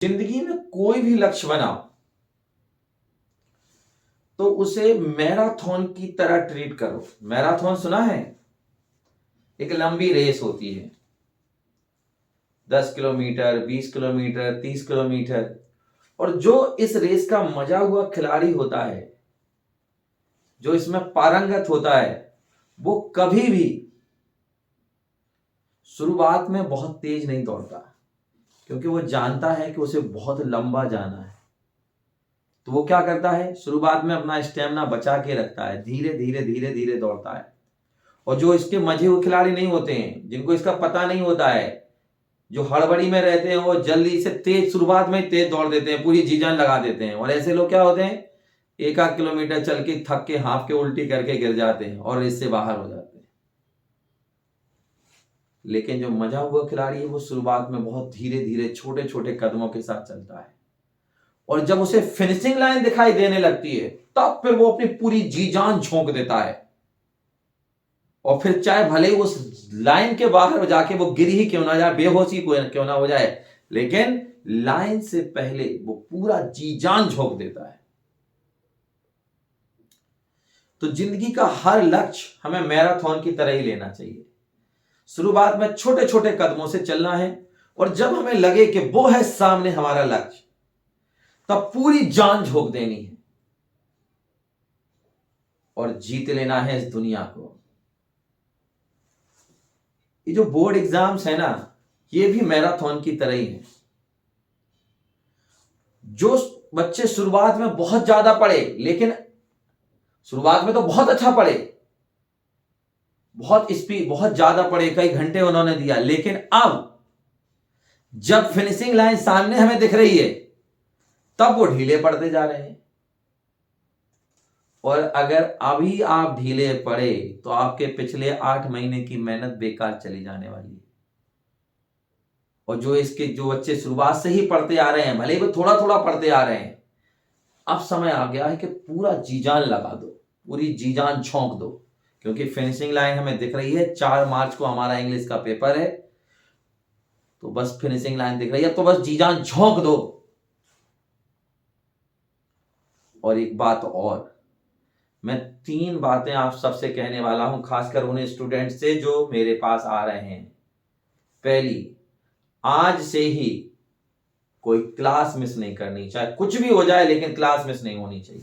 जिंदगी में कोई भी लक्ष्य बनाओ तो उसे मैराथन की तरह ट्रीट करो। मैराथन सुना है? एक लंबी रेस होती है, 10 किलोमीटर, 20 किलोमीटर, 30 किलोमीटर। और जो इस रेस का मजा हुआ खिलाड़ी होता है, जो इसमें पारंगत होता है, वो कभी भी शुरुआत में बहुत तेज नहीं दौड़ता, क्योंकि वो जानता है कि उसे बहुत लंबा जाना है। तो वो क्या करता है, शुरुआत में अपना स्टेमिना बचा के रखता है, धीरे धीरे धीरे धीरे दौड़ता है। और जो इसके मजे हुए खिलाड़ी नहीं होते हैं, जिनको इसका पता नहीं होता है, जो हड़बड़ी में रहते हैं, वो जल्दी से तेज शुरुआत में तेज दौड़ देते हैं, पूरी जी जान लगा देते हैं। और ऐसे लोग क्या होते हैं, 1 आध किलोमीटर चल के थक के हाँफ के उल्टी करके गिर जाते हैं और इससे बाहर हो जाते हैं। लेकिन जो मजा हुआ खिलाड़ी है, वो शुरुआत में बहुत धीरे धीरे छोटे छोटे कदमों के साथ चलता है, और जब उसे फिनिशिंग लाइन दिखाई देने लगती है, तब फिर वो अपनी पूरी जी जान झोंक देता है। और फिर चाहे भले उस लाइन के बाहर जाके वो गिर ही क्यों ना जाए, बेहोश ही क्यों ना हो जाए, लेकिन लाइन से पहले वो पूरा जी जान झोंक देता है। तो जिंदगी का हर लक्ष्य हमें मैराथन की तरह ही लेना चाहिए। शुरुआत में छोटे छोटे कदमों से चलना है, और जब हमें लगे कि वो है सामने हमारा लक्ष्य, तब पूरी जान झोंक देनी है और जीत लेना है इस दुनिया को। ये जो बोर्ड एग्जाम्स है ना, ये भी मैराथन की तरह ही है। जो बच्चे शुरुआत में बहुत ज्यादा पढ़े, लेकिन शुरुआत में तो बहुत अच्छा पढ़े, बहुत स्पीड, बहुत ज्यादा पढ़े, कई घंटे उन्होंने दिया, लेकिन अब जब फिनिशिंग लाइन सामने हमें दिख रही है, तब वो ढीले पड़ते जा रहे हैं। और अगर अभी आप ढीले पड़े तो आपके पिछले 8 महीने की मेहनत बेकार चली जाने वाली है। और जो बच्चे शुरुआत से ही पढ़ते आ रहे हैं, भले ही वो थोड़ा थोड़ा पढ़ते आ रहे हैं, अब समय आ गया है कि पूरा जी जान लगा दो, पूरी जी जान झोंक दो, क्योंकि फिनिशिंग लाइन हमें दिख रही है। 4 मार्च को हमारा इंग्लिश का पेपर है, तो बस फिनिशिंग लाइन दिख रही है, तो बस जी जान झोंक दो। और एक बात और, मैं 3 बातें आप सबसे कहने वाला हूं, खासकर उन स्टूडेंट से जो मेरे पास आ रहे हैं। पहली, आज से ही कोई क्लास मिस नहीं करनी, चाहे कुछ भी हो जाए, लेकिन क्लास मिस नहीं होनी चाहिए।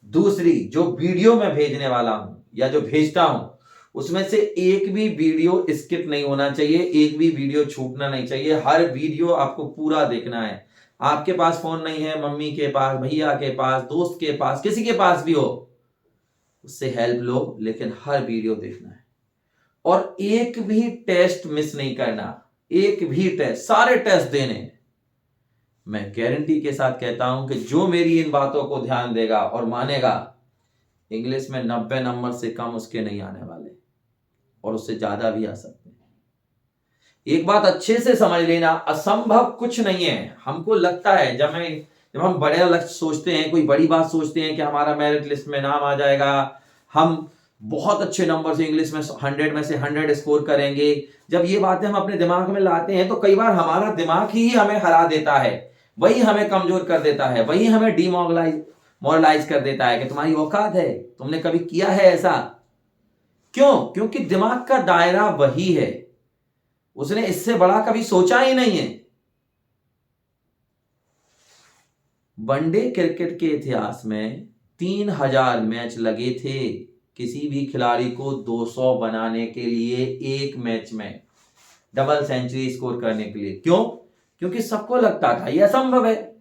दूसरी, जो वीडियो मैं भेजने वाला हूं या जो भेजता हूं, उसमें से एक भी वीडियो स्किप नहीं होना चाहिए, एक भी वीडियो छूटना नहीं चाहिए। हर वीडियो आपको पूरा देखना है। आपके पास फोन नहीं है, मम्मी के पास, भैया के पास, दोस्त के पास, किसी के पास भी हो, उससे हेल्प लो, लेकिन हर वीडियो देखना है। और एक भी टेस्ट मिस नहीं करना, एक भी टेस्ट, सारे टेस्ट देने। मैं गारंटी के साथ कहता हूं कि जो मेरी इन बातों को ध्यान देगा और मानेगा, इंग्लिश में 90 नंबर से कम उसके नहीं आने वाले, और उससे ज्यादा भी आ सकते हैं। एक बात अच्छे से समझ लेना, असंभव कुछ नहीं है। हमको लगता है, जब हम बड़े लक्ष्य सोचते हैं, कोई बड़ी बात सोचते हैं कि हमारा मेरिट लिस्ट में नाम आ जाएगा, हम बहुत अच्छे नंबर से इंग्लिश में 100 में से 100 स्कोर करेंगे, जब ये बातें हम अपने दिमाग में लाते हैं, तो कई बार हमारा दिमाग ही हमें हरा देता है, वही हमें कमजोर कर देता है, वही हमें डिमोरलाइज कर देता है कि तुम्हारी औकात है, तुमने कभी किया है ऐसा। क्यों? क्योंकि दिमाग का दायरा वही है, उसने इससे बड़ा कभी सोचा ही नहीं है। वनडे क्रिकेट के इतिहास में 3000 मैच लगे थे किसी भी खिलाड़ी को 200 बनाने के लिए, एक मैच में डबल सेंचुरी स्कोर करने के लिए। क्यों? क्योंकि सबको लगता था यह असंभव है।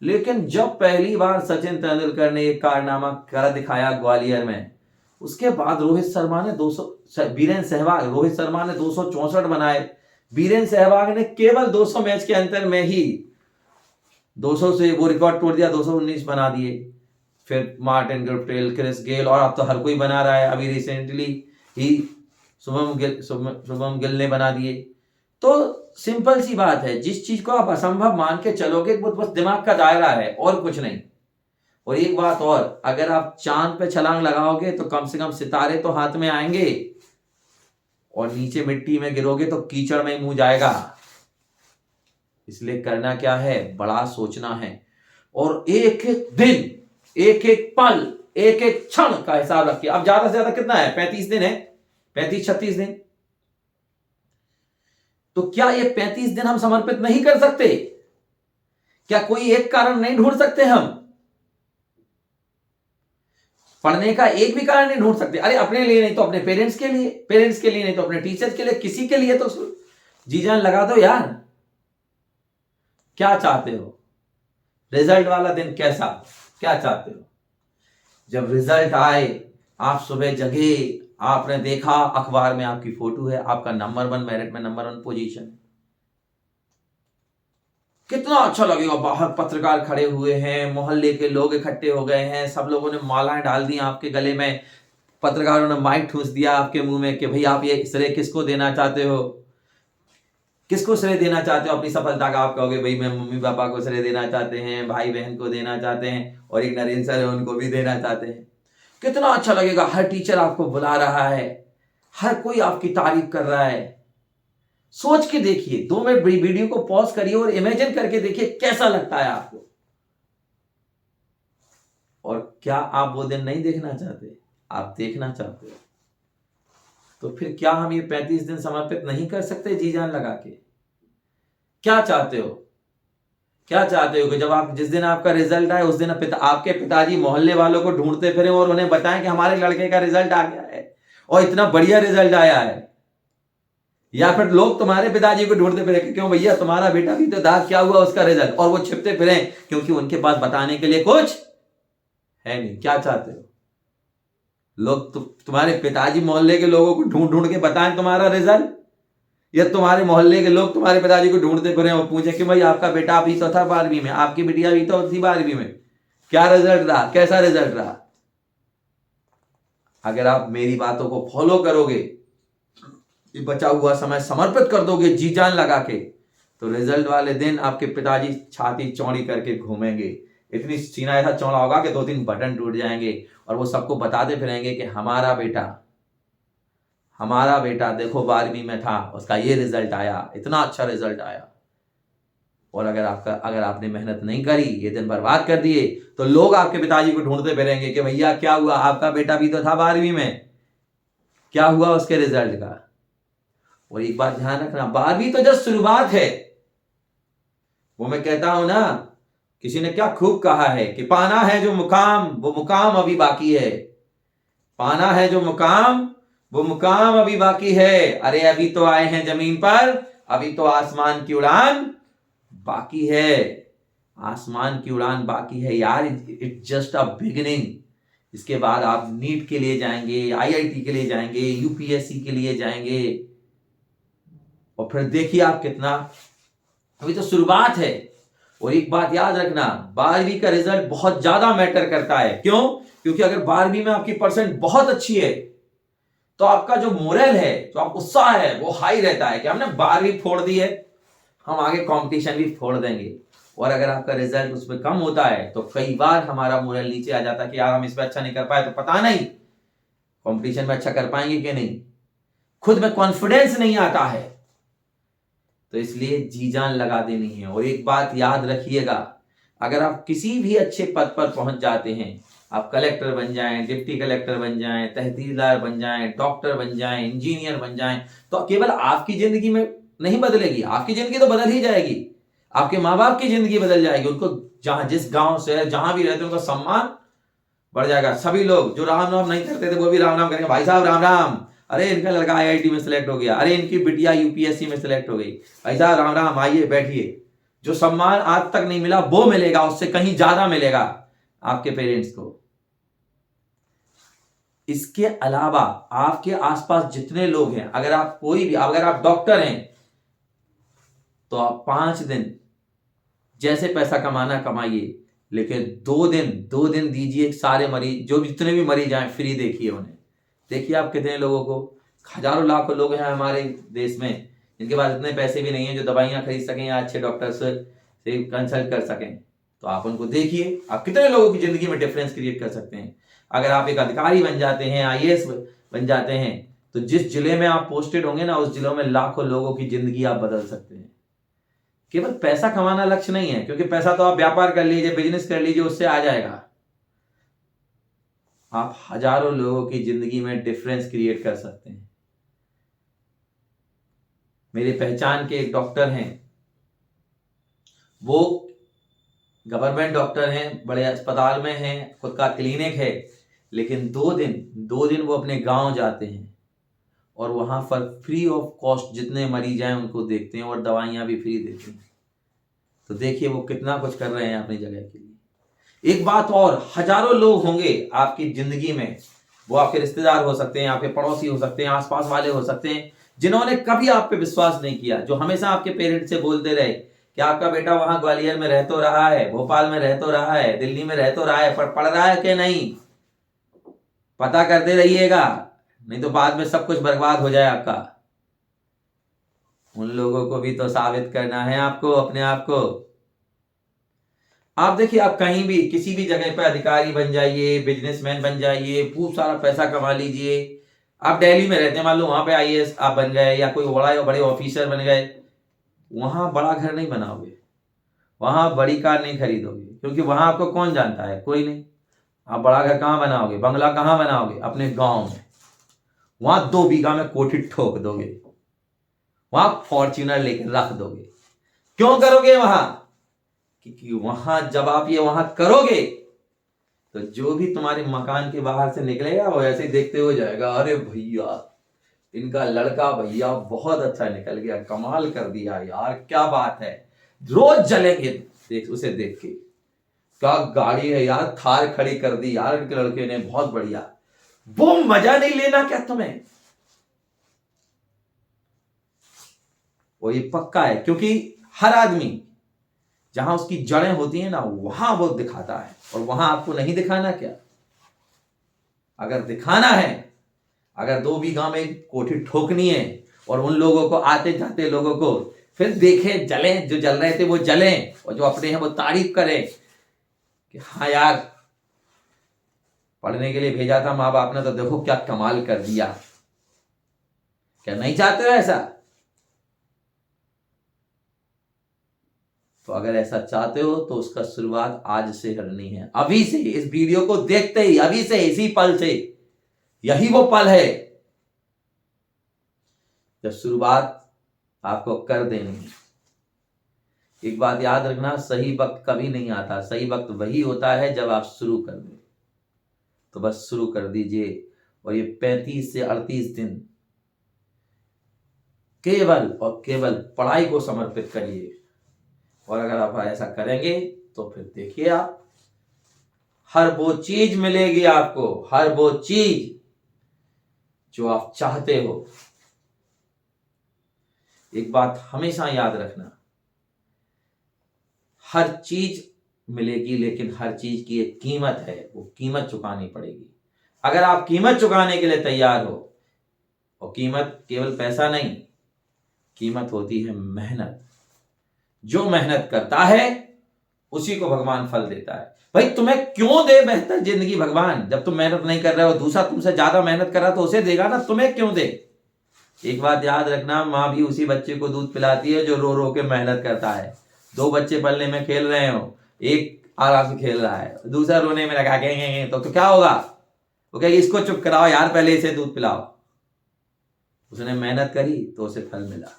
लेकिन जब पहली बार सचिन तेंदुलकर ने एक कारनामा कर दिखाया ग्वालियर में, उसके बाद रोहित शर्मा ने 264 बनाए। वीरेंद्र सहवाग ने केवल 200 मैच के अंतर में ही 200 से वो रिकॉर्ड तोड़ दिया, 219 बना दिए। फिर मार्टिन गुप्टिल, क्रिस गेल, और अब तो हर कोई बना रहा है। अभी रिसेंटली ही शुभम गिल ने बना दिए। तो सिंपल सी बात है, जिस चीज को आप असंभव मान के चलोगे, वो बस दिमाग का दायरा है और कुछ नहीं। और एक बात और, अगर आप चांद पे छलांग लगाओगे तो कम से कम सितारे तो हाथ में आएंगे, और नीचे मिट्टी में गिरोगे तो कीचड़ में मुंह जाएगा। इसलिए करना क्या है, बड़ा सोचना है और एक एक दिन, एक एक पल, एक एक क्षण का हिसाब रखिए। अब ज्यादा से ज्यादा कितना है, 35 दिन है, 35-36 दिन। तो क्या ये 35 दिन हम समर्पित नहीं कर सकते? क्या कोई एक कारण नहीं ढूंढ सकते हम? पढ़ने का एक भी कारण नहीं ढूंढ सकते? अरे अपने लिए नहीं तो अपने पेरेंट्स के लिए, पेरेंट्स के लिए नहीं तो अपने टीचर्स के लिए, किसी के लिए तो जी जान लगा दो यार। क्या चाहते हो? रिजल्ट वाला दिन कैसा, क्या चाहते हो? जब रिजल्ट आए, आप सुबह जगे, आपने देखा अखबार में आपकी फोटो है, आपका नंबर 1 मेरिट में नंबर 1 पोजीशन, कितना अच्छा लगेगा। बाहर पत्रकार खड़े हुए हैं, मोहल्ले के लोग इकट्ठे हो गए हैं, सब लोगों ने मालाएं डाल दी आपके गले में, पत्रकारों ने माइक ठूस दिया आपके मुंह में कि भाई आप ये श्रेय किसको देना चाहते हो, किसको श्रेय देना चाहते हो अपनी सफलता का? आप कहोगे भाई मैं मम्मी पापा को श्रेय देना चाहते हैं, भाई बहन को देना चाहते हैं, और एक नरेंद्र सर है उनको भी देना चाहते हैं। कितना अच्छा लगेगा, हर टीचर आपको बुला रहा है, हर कोई आपकी तारीफ कर रहा है। सोच के देखिए, 2 मिनट वीडियो को पॉज करिए और इमेजिन करके देखिए कैसा लगता है आपको। और क्या आप वो दिन नहीं देखना चाहते? आप देखना चाहते हो। तो फिर क्या हम ये 35 दिन समर्पित नहीं कर सकते जी जान लगा के? क्या चाहते हो? क्या चाहते हो कि जब आप, जिस दिन आपका रिजल्ट आए उस दिन आपके पिताजी मोहल्ले वालों को ढूंढते फिरे और उन्हें बताएं कि हमारे लड़के का रिजल्ट आ गया है और इतना बढ़िया रिजल्ट आया है? या फिर लोग तुम्हारे पिताजी को ढूंढते फिरे कि क्यों भैया तुम्हारा बेटा भी तो था, क्या हुआ उसका रिजल्ट, और वो छिपते फिरे क्योंकि उनके पास बताने के लिए कुछ है नहीं। क्या चाहते हो? लोग तुम्हारे पिताजी मोहल्ले के लोगों को ढूंढ ढूंढ के बताएं तुम्हारा रिजल्ट, या तुम्हारे मोहल्ले के लोग तुम्हारे पिताजी को ढूंढते फिरे और पूछे कि भाई आपका बेटा अभी तो था 12वीं में, आपकी बिटिया भी तो थी 12वीं में, क्या रिजल्ट रहा, कैसा रिजल्ट रहा? अगर आप मेरी बातों को फॉलो करोगे, बचा हुआ समय समर्पित कर दोगे जी जान लगा के, तो रिजल्ट वाले दिन आपके पिताजी छाती चौड़ी करके घूमेंगे। इतनी सीना ऐसा चौड़ा होगा कि 2-3 बटन टूट जाएंगे और वो सबको बताते फिरेंगे कि हमारा बेटा देखो 12वीं में था, उसका ये रिजल्ट आया, इतना अच्छा रिजल्ट आया। और अगर आपने मेहनत नहीं करी, ये दिन बर्बाद कर दिए, तो लोग आपके पिताजी को ढूंढते फिरेंगे कि भैया क्या हुआ, आपका बेटा भी तो था 12वीं में, क्या हुआ उसके रिजल्ट का? और एक बात ध्यान रखना, 12वीं तो जस्ट शुरुआत है। वो मैं कहता हूं ना, किसी ने क्या खूब कहा है कि पाना है जो मुकाम, वो मुकाम अभी बाकी है। पाना है जो मुकाम, वो मुकाम अभी बाकी है। अरे अभी तो आए हैं जमीन पर, अभी तो आसमान की उड़ान बाकी है। आसमान की उड़ान बाकी है यार, इट्स जस्ट अ बिगिनिंग। इसके बाद आप नीट के लिए जाएंगे, आईआईटी के लिए जाएंगे, यूपीएससी के लिए जाएंगे, और फिर देखिए आप कितना, अभी तो शुरुआत है। और एक बात याद रखना, 12वीं का रिजल्ट बहुत ज्यादा मैटर करता है। क्यों? क्योंकि अगर 12वीं में आपकी परसेंट बहुत अच्छी है तो आपका जो मोरल है, जो आप उत्साह है, वो हाई रहता है कि हमने 12वीं फोड़ दी है, हम आगे कंपटीशन भी फोड़ देंगे। और अगर आपका रिजल्ट उसमें कम होता है तो कई बार हमारा मोरल नीचे आ जाता है कि यार हम इसमें अच्छा नहीं कर पाए, तो पता नहीं कंपटीशन में अच्छा कर पाएंगे कि नहीं, खुद में कॉन्फिडेंस नहीं आता है। तो इसलिए जी जान लगा देनी है। और एक बात याद रखिएगा, अगर आप किसी भी अच्छे पद पर पहुंच जाते हैं, आप कलेक्टर बन जाएं, डिप्टी कलेक्टर बन जाएं, तहसीलदार बन जाएं, डॉक्टर बन जाएं, इंजीनियर बन जाएं, तो केवल आपकी जिंदगी में नहीं बदलेगी, आपकी जिंदगी तो बदल ही जाएगी, आपके माँ बाप की जिंदगी बदल जाएगी। उनको जहां, जिस गांव से जहां भी रहते, उनका सम्मान बढ़ जाएगा। सभी लोग जो राम नाम नहीं करते थे वो भी राम नाम करेंगे, भाई साहब राम राम, अरे इनका लड़का आईआईटी में सिलेक्ट हो गया, अरे इनकी बिटिया यूपीएससी में सिलेक्ट हो गई, भाई साहब राम राम, आइए बैठिए। जो सम्मान आज तक नहीं मिला वो मिलेगा, उससे कहीं ज्यादा मिलेगा आपके पेरेंट्स को। इसके अलावा आपके आसपास जितने लोग हैं, अगर आप कोई भी, अगर आप डॉक्टर हैं तो आप 5 दिन जैसे पैसा कमाना कमाइए, लेकिन 2 दिन दीजिए सारे मरीज, जो जितने भी मरीज आए फ्री देखिए उन्हें। देखिए आप कितने लोगों को, हजारों लाखों लोग हैं हमारे देश में जिनके पास इतने पैसे भी नहीं है जो दवाइयां खरीद सकें या अच्छे डॉक्टर से कंसल्ट कर सकें। तो आप उनको देखिए, आप कितने लोगों की जिंदगी में डिफरेंस क्रिएट कर सकते हैं। अगर आप एक अधिकारी बन जाते हैं, आईएएस बन जाते हैं, तो जिस जिले में आप पोस्टेड होंगे ना, उस जिले में लाखों लोगों की जिंदगी आप बदल सकते हैं। केवल पैसा कमाना लक्ष्य नहीं है, क्योंकि पैसा तो आप व्यापार कर लीजिए, बिजनेस कर लीजिए, उससे आ जाएगा। आप हजारों लोगों की जिंदगी में डिफरेंस क्रिएट कर सकते हैं। मेरी पहचान के एक डॉक्टर हैं, वो गवर्नमेंट डॉक्टर हैं, बड़े अस्पताल में हैं, खुद का क्लिनिक है, लेकिन 2 दिन वो अपने गांव जाते हैं और वहां पर फ्री ऑफ कॉस्ट जितने मरीज आए उनको देखते हैं और दवाइयां भी फ्री देते हैं। तो देखिए वो कितना कुछ कर रहे हैं अपनी जगह के लिए। एक बात और, हजारों लोग होंगे आपकी जिंदगी में, वो आपके रिश्तेदार हो सकते हैं, आपके पड़ोसी हो सकते हैं, आसपास वाले हो सकते हैं, जिन्होंने कभी आप पे विश्वास नहीं किया, जो हमेशा आपके पेरेंट्स से बोलते रहे कि आपका बेटा वहां ग्वालियर में रह तो रहा है, भोपाल में रह तो रहा है, दिल्ली में रह तो रहा है, पर पढ़ रहा है कि नहीं, पता करते रहिएगा, नहीं तो बाद में सब कुछ बर्बाद हो जाए आपका। उन लोगों को भी तो साबित करना है आपको, अपने आप को। आप देखिए, आप कहीं भी किसी भी जगह पर अधिकारी बन जाइए, बिजनेसमैन बन जाइए, खूब सारा पैसा कमा लीजिए। आप दिल्ली में रहते हैं, मान लो वहां पे आईएएस आप बन गए या कोई बड़े ऑफिसर बन गए, वहां बड़ा घर नहीं बनाओगे, वहां बड़ी कार नहीं खरीदोगे, क्योंकि वहां आपको कौन जानता है, कोई नहीं। आप बड़ा घर कहां बनाओगे, बंगला कहां बनाओगे, अपने गांव में। वहां 2 बीघा में कोठी ठोक दोगे, वहां फॉर्च्यूनर लेकर रख दोगे। क्यों करोगे वहां? क्योंकि वहां जब आप ये वहां करोगे तो जो भी तुम्हारे मकान के बाहर से निकलेगा वो ऐसे देखते हो जाएगा, अरे भैया इनका लड़का भैया बहुत अच्छा निकल गया, कमाल कर दिया यार, क्या बात है। रोज जलेंगे उसे देख के, क्या गाड़ी है यार, थार खड़ी कर दी यार इनके लड़के ने, बहुत बढ़िया। वो मजा नहीं लेना क्या तुम्हें? वो ये पक्का है, क्योंकि हर आदमी जहां उसकी जड़ें होती हैं ना, वहां वो दिखाता है, और वहां आपको नहीं दिखाना क्या? अगर दिखाना है, अगर 2 बीघा में कोठी ठोकनी है और उन लोगों को, आते जाते लोगों को फिर देखें, जलें, जो जल रहे थे वो जलें, और जो अपने हैं वो तारीफ करें कि हाँ यार, पढ़ने के लिए भेजा था माँ बाप ने, तो देखो क्या कमाल कर दिया। क्या नहीं चाहते हो ऐसा? तो अगर ऐसा चाहते हो तो उसका शुरुआत आज से करनी है, अभी से, इस वीडियो को देखते ही, अभी से, इसी पल से। यही वो पल है जब शुरुआत आपको कर देनी है। एक बात याद रखना, सही वक्त कभी नहीं आता, सही वक्त वही होता है जब आप शुरू कर दें। तो बस शुरू कर दीजिए, और ये 35 से 38 दिन केवल और केवल पढ़ाई को समर्पित करिए। और अगर आप ऐसा करेंगे तो फिर देखिए, आप हर वो चीज मिलेगी आपको, हर वो चीज जो आप चाहते हो। एक बात हमेशा याद रखना, हर चीज मिलेगी, लेकिन हर चीज की एक कीमत है, वो कीमत चुकानी पड़ेगी। अगर आप कीमत चुकाने के लिए तैयार हो, और कीमत केवल पैसा नहीं, कीमत होती है मेहनत। जो मेहनत करता है उसी को भगवान फल देता है। भाई तुम्हें क्यों दे बेहतर जिंदगी भगवान, जब तुम मेहनत नहीं कर रहे हो, दूसरा तुमसे ज्यादा मेहनत कर रहा तो उसे देगा ना, तुम्हें क्यों दे? एक बात याद रखना, माँ भी उसी बच्चे को दूध पिलाती है जो रो रो के मेहनत करता है। 2 बच्चे पल्ले में खेल रहे हो, एक आराम से खेल रहा है, दूसरा रोने में लगा के, तो क्या होगा? वो कहेगी इसको चुप कराओ यार, पहले इसे दूध पिलाओ। उसने मेहनत करी तो उसे फल मिला।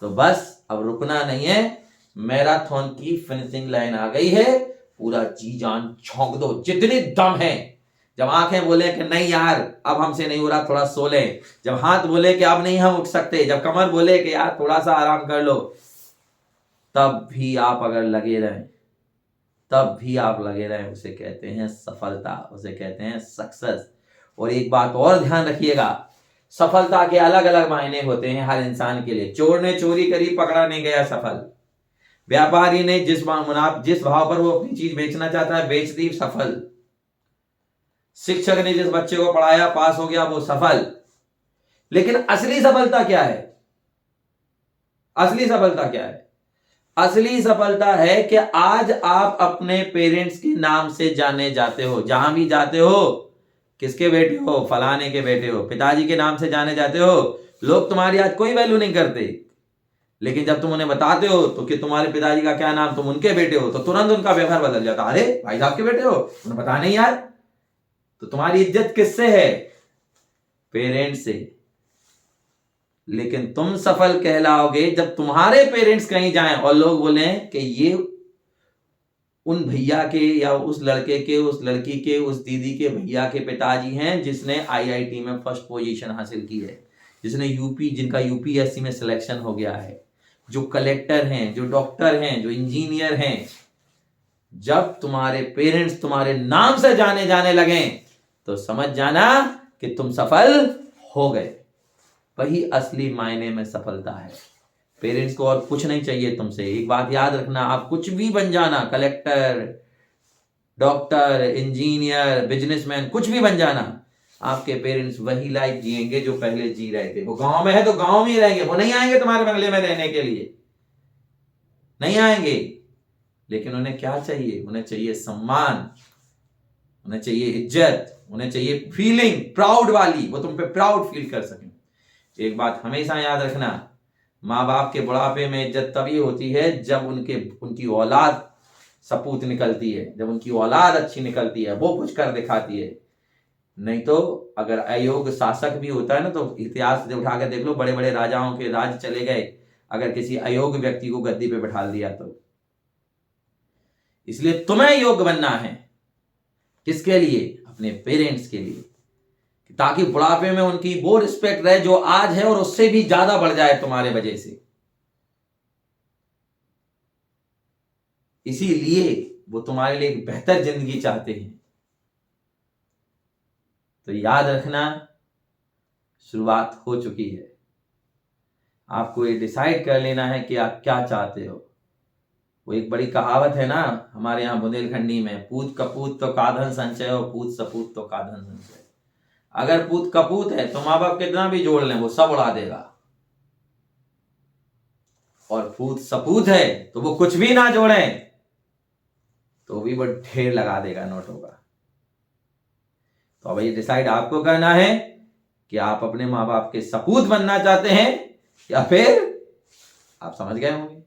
तो बस अब रुकना नहीं है, मैराथन की फिनिशिंग लाइन आ गई है, पूरा जी जान झोंक दो जितनी दम है। जब आंखें बोले कि नहीं यार अब हमसे नहीं हो रहा, थोड़ा सो ले, जब हाथ बोले कि अब नहीं हम उठ सकते, जब कमर बोले कि यार थोड़ा सा आराम कर लो, तब भी आप अगर लगे रहें, तब भी आप लगे रहें, उसे कहते हैं सफलता, उसे कहते हैं सक्सेस। और एक बात और ध्यान रखिएगा, सफलता के अलग अलग मायने होते हैं हर इंसान के लिए। चोर ने चोरी करी, पकड़ा नहीं गया, सफल। व्यापारी ने जिस भाव पर वो अपनी चीज बेचना चाहता है बेच दी, सफल। शिक्षक ने जिस बच्चे को पढ़ाया पास हो गया, वो सफल। लेकिन असली सफलता क्या है? असली सफलता क्या है? असली सफलता है कि आज आप अपने पेरेंट्स के नाम से जाने जाते हो, जहां भी जाते हो। किसके बेटे हो? फलाने के बेटे हो। पिताजी के नाम से जाने जाते हो, लोग तुम्हारी आज कोई वैल्यू नहीं करते, लेकिन जब तुम उन्हें बताते हो तो कि तुम्हारे पिताजी का क्या नाम, तुम उनके बेटे हो, तो तुरंत उनका व्यवहार बदल जाता। अरे भाई साहब के बेटे हो, उन्हें पता नहीं यार। तो तुम्हारी इज्जत किससे है? पेरेंट्स से। लेकिन तुम सफल कहलाओगे जब तुम्हारे पेरेंट्स कहीं जाएं और लोग बोले कि ये उन भैया के या उस लड़के के, उस लड़की के, उस दीदी के भैया के पिताजी हैं जिसने आईआईटी में फर्स्ट पोजीशन हासिल की है, जिसने जिनका यूपीएससी में सिलेक्शन हो गया है, जो कलेक्टर हैं, जो डॉक्टर हैं, जो इंजीनियर हैं। जब तुम्हारे पेरेंट्स तुम्हारे नाम से जाने जाने लगे तो समझ जाना कि तुम सफल हो गए। वही असली मायने में सफलता है। पेरेंट्स को और कुछ नहीं चाहिए तुमसे। एक बात याद रखना, आप कुछ भी बन जाना, कलेक्टर, डॉक्टर, इंजीनियर, बिजनेसमैन, कुछ भी बन जाना, आपके पेरेंट्स वही लाइफ जिएंगे जो पहले जी रहे थे। वो गांव में है तो गांव में ही रहेंगे, वो नहीं आएंगे तुम्हारे बंगले में रहने के लिए, नहीं आएंगे। लेकिन उन्हें क्या चाहिए? उन्हें चाहिए सम्मान, उन्हें चाहिए इज्जत, उन्हें चाहिए फीलिंग प्राउड वाली, वो तुम पे प्राउड फील कर सकें। एक बात हमेशा याद रखना, माँ बाप के बुढ़ापे में इज्जत तभी होती है जब उनकी औलाद सपूत निकलती है, जब उनकी औलाद अच्छी निकलती है, वो कुछ कर दिखाती है। नहीं तो अगर अयोग्य शासक भी होता है ना, तो इतिहास से उठा कर देख लो, बड़े बड़े राजाओं के राज चले गए अगर किसी अयोग्य व्यक्ति को गद्दी पे बैठा दिया तो। इसलिए तुम्हें योग्य बनना है। किसके लिए? अपने पेरेंट्स के लिए, ताकि बुढ़ापे में उनकी वो रिस्पेक्ट रहे जो आज है और उससे भी ज्यादा बढ़ जाए तुम्हारे वजह से। इसीलिए वो तुम्हारे लिए एक बेहतर जिंदगी चाहते हैं। तो याद रखना, शुरुआत हो चुकी है। आपको ये डिसाइड कर लेना है कि आप क्या चाहते हो। वो एक बड़ी कहावत है ना हमारे यहाँ बुंदेलखंडी में, पूत कपूत तो काधन संचय और पूत सपूत तो काधन संचय। अगर पूत कपूत है तो माँ बाप कितना भी जोड़ लें वो सब उड़ा देगा, और पूत सपूत है तो वो कुछ भी ना जोड़ें तो भी वो ढेर लगा देगा नोटों का। तो अब ये डिसाइड आपको करना है कि आप अपने माँ बाप के सपूत बनना चाहते हैं या फिर आप समझ गए होंगे।